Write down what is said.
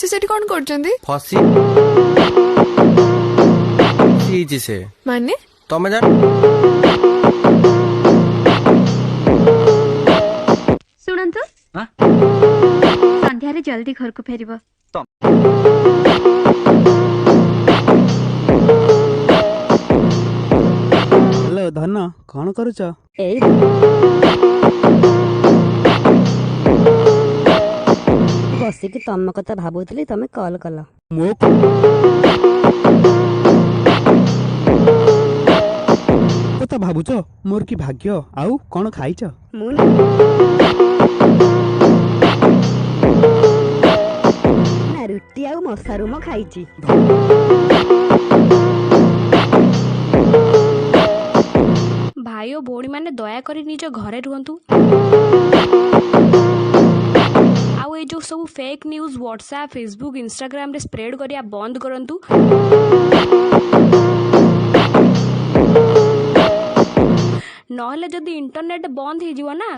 से सेठी कौन करछंती? फसी सीजी से माने तमे जान सुनंतु संध्यारे जल्दी घर को फेरिबो। हेलो धन कौन करुच? बसिकी तम कथा भाबुतली तमे कॉल कल। मो कथा भाबुच मोर की भाग्य। आउ कौन खाइच? ना रुटी आउ मसारुम खाइची। भाई और भौणी माने दया करी निज घरे रुहंतु। आउ ए जो सब fake news WhatsApp Facebook Instagram रे स्प्रेड करिया बंद करंतु। नहले जदि इंटरनेट बंद हो जीव ना